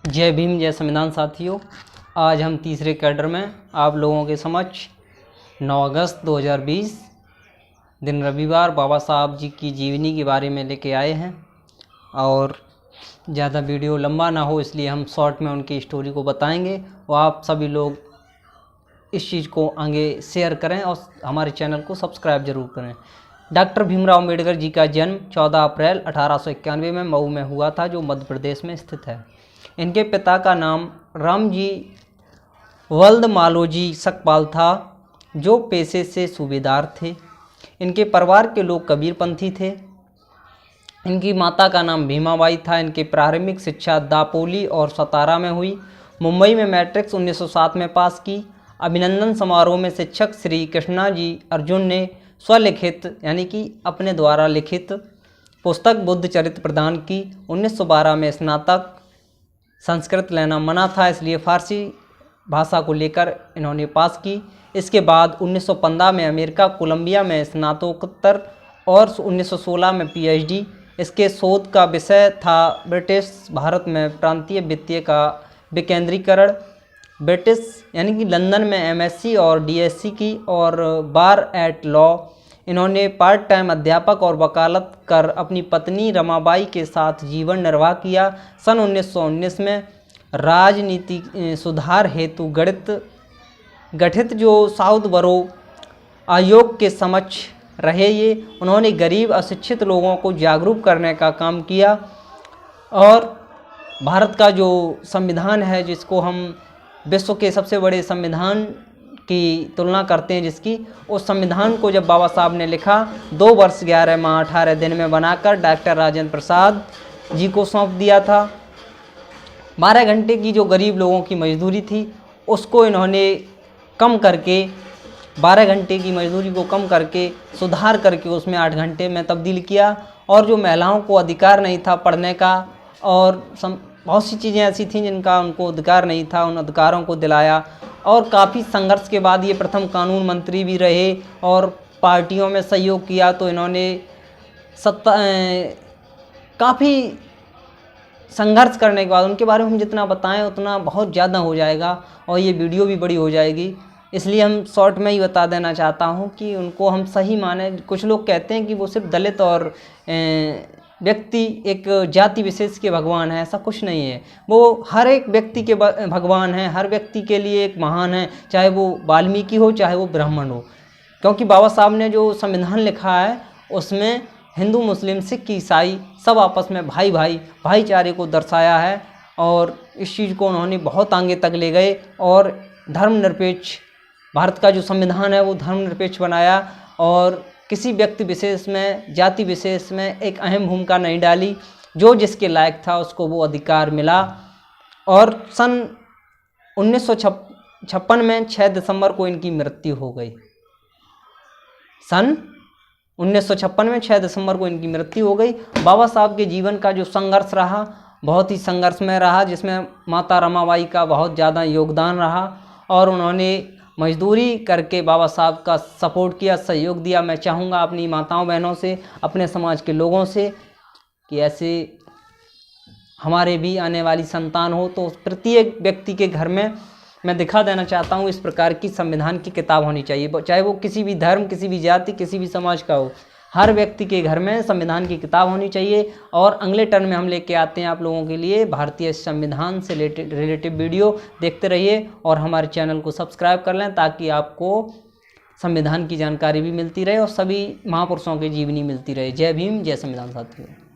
जय भीम, जय संविधान साथियों। आज हम तीसरे कैडर में आप लोगों के समक्ष 9 अगस्त 2020 दिन रविवार बाबा साहब जी की जीवनी के बारे में लेके आए हैं। और ज़्यादा वीडियो लंबा ना हो इसलिए हम शॉर्ट में उनकी स्टोरी को बताएंगे और आप सभी लोग इस चीज़ को आगे शेयर करें और हमारे चैनल को सब्सक्राइब जरूर करें। डॉक्टर भीमराव अम्बेडकर जी का जन्म 14 अप्रैल 1891 में मऊ में हुआ था, जो मध्य प्रदेश में स्थित है। इनके पिता का नाम रामजी वल्द मालोजी सकपाल था, जो पेशे से सूबेदार थे। इनके परिवार के लोग कबीरपंथी थे। इनकी माता का नाम भीमाबाई था। इनकी प्रारंभिक शिक्षा दापोली और सतारा में हुई। मुंबई में मैट्रिक्स 1907 में पास की। अभिनंदन समारोह में शिक्षक श्री कृष्णा जी अर्जुन ने स्वलिखित यानी कि अपने द्वारा लिखित पुस्तक बुद्ध चरित्र प्रदान की। 1912 में स्नातक। संस्कृत लेना मना था, इसलिए फारसी भाषा को लेकर इन्होंने पास की। इसके बाद 1915 में अमेरिका कोलंबिया में स्नातकोत्तर और 1916 में पीएचडी। इसके शोध का विषय था ब्रिटिश भारत में प्रांतीय वित्तीय का विकेंद्रीकरण। ब्रिटिश यानी कि लंदन में एमएससी और डीएससी की और बार एट लॉ। इन्होंने पार्ट टाइम अध्यापक और वकालत कर अपनी पत्नी रमाबाई के साथ जीवन निर्वाह किया। सन 1919 में राजनीति सुधार हेतु गठित जो साउथ बरो आयोग के समक्ष रहे। ये उन्होंने गरीब अशिक्षित लोगों को जागरूक करने का काम किया। और भारत का जो संविधान है, जिसको हम विश्व के सबसे बड़े संविधान की तुलना करते हैं, जिसकी उस संविधान को जब बाबा साहब ने लिखा 2 वर्ष 11 माह 18 दिन में बनाकर डॉक्टर राजेंद्र प्रसाद जी को सौंप दिया था। 12 घंटे की जो गरीब लोगों की मजदूरी थी उसको इन्होंने कम करके 12 घंटे की मजदूरी को कम करके सुधार करके उसमें 8 घंटे में तब्दील किया। और जो महिलाओं को अधिकार नहीं था पढ़ने का और बहुत सी चीज़ें ऐसी थीं जिनका उनको अधिकार नहीं था, उन अधिकारों को दिलाया। और काफ़ी संघर्ष के बाद ये प्रथम कानून मंत्री भी रहे और पार्टियों में सहयोग किया। तो इन्होंने काफ़ी संघर्ष करने के बाद, उनके बारे में हम जितना बताएं उतना बहुत ज़्यादा हो जाएगा और ये वीडियो भी बड़ी हो जाएगी, इसलिए हम शॉर्ट में ही बता देना चाहता हूँ कि उनको हम सही माने। कुछ लोग कहते हैं कि वो सिर्फ दलित और व्यक्ति एक जाति विशेष के भगवान है, ऐसा कुछ नहीं है। वो हर एक व्यक्ति के भगवान हैं, हर व्यक्ति के लिए एक महान है, चाहे वो वाल्मीकि हो चाहे वो ब्राह्मण हो। क्योंकि बाबा साहब ने जो संविधान लिखा है उसमें हिंदू मुस्लिम सिख ईसाई सब आपस में भाईचारे को दर्शाया है। और इस चीज़ को उन्होंने बहुत आगे तक ले गए और धर्मनिरपेक्ष भारत का जो संविधान है वो धर्मनिरपेक्ष बनाया और किसी व्यक्ति विशेष में जाति विशेष में एक अहम भूमिका नहीं डाली। जो जिसके लायक था उसको वो अधिकार मिला। और सन 1956 में 6 दिसंबर को इनकी मृत्यु हो गई। सन 1956 में 6 दिसंबर को इनकी मृत्यु हो गई। बाबा साहब के जीवन का जो संघर्ष रहा बहुत ही संघर्षमय रहा, जिसमें माता रमाबाई का बहुत ज़्यादा योगदान रहा और उन्होंने मजदूरी करके बाबा साहब का सपोर्ट किया, सहयोग दिया। मैं चाहूँगा अपनी माताओं बहनों से, अपने समाज के लोगों से कि ऐसे हमारे भी आने वाली संतान हो तो प्रत्येक व्यक्ति के घर में मैं दिखा देना चाहता हूँ इस प्रकार की संविधान की किताब होनी चाहिए, चाहे वो किसी भी धर्म, किसी भी जाति, किसी भी समाज का हो। हर व्यक्ति के घर में संविधान की किताब होनी चाहिए। और अगले टर्न में हम लेके आते हैं आप लोगों के लिए भारतीय संविधान से रिलेटिव वीडियो। देखते रहिए और हमारे चैनल को सब्सक्राइब कर लें ताकि आपको संविधान की जानकारी भी मिलती रहे और सभी महापुरुषों की जीवनी मिलती रहे। जय भीम, जय संविधान साथियों।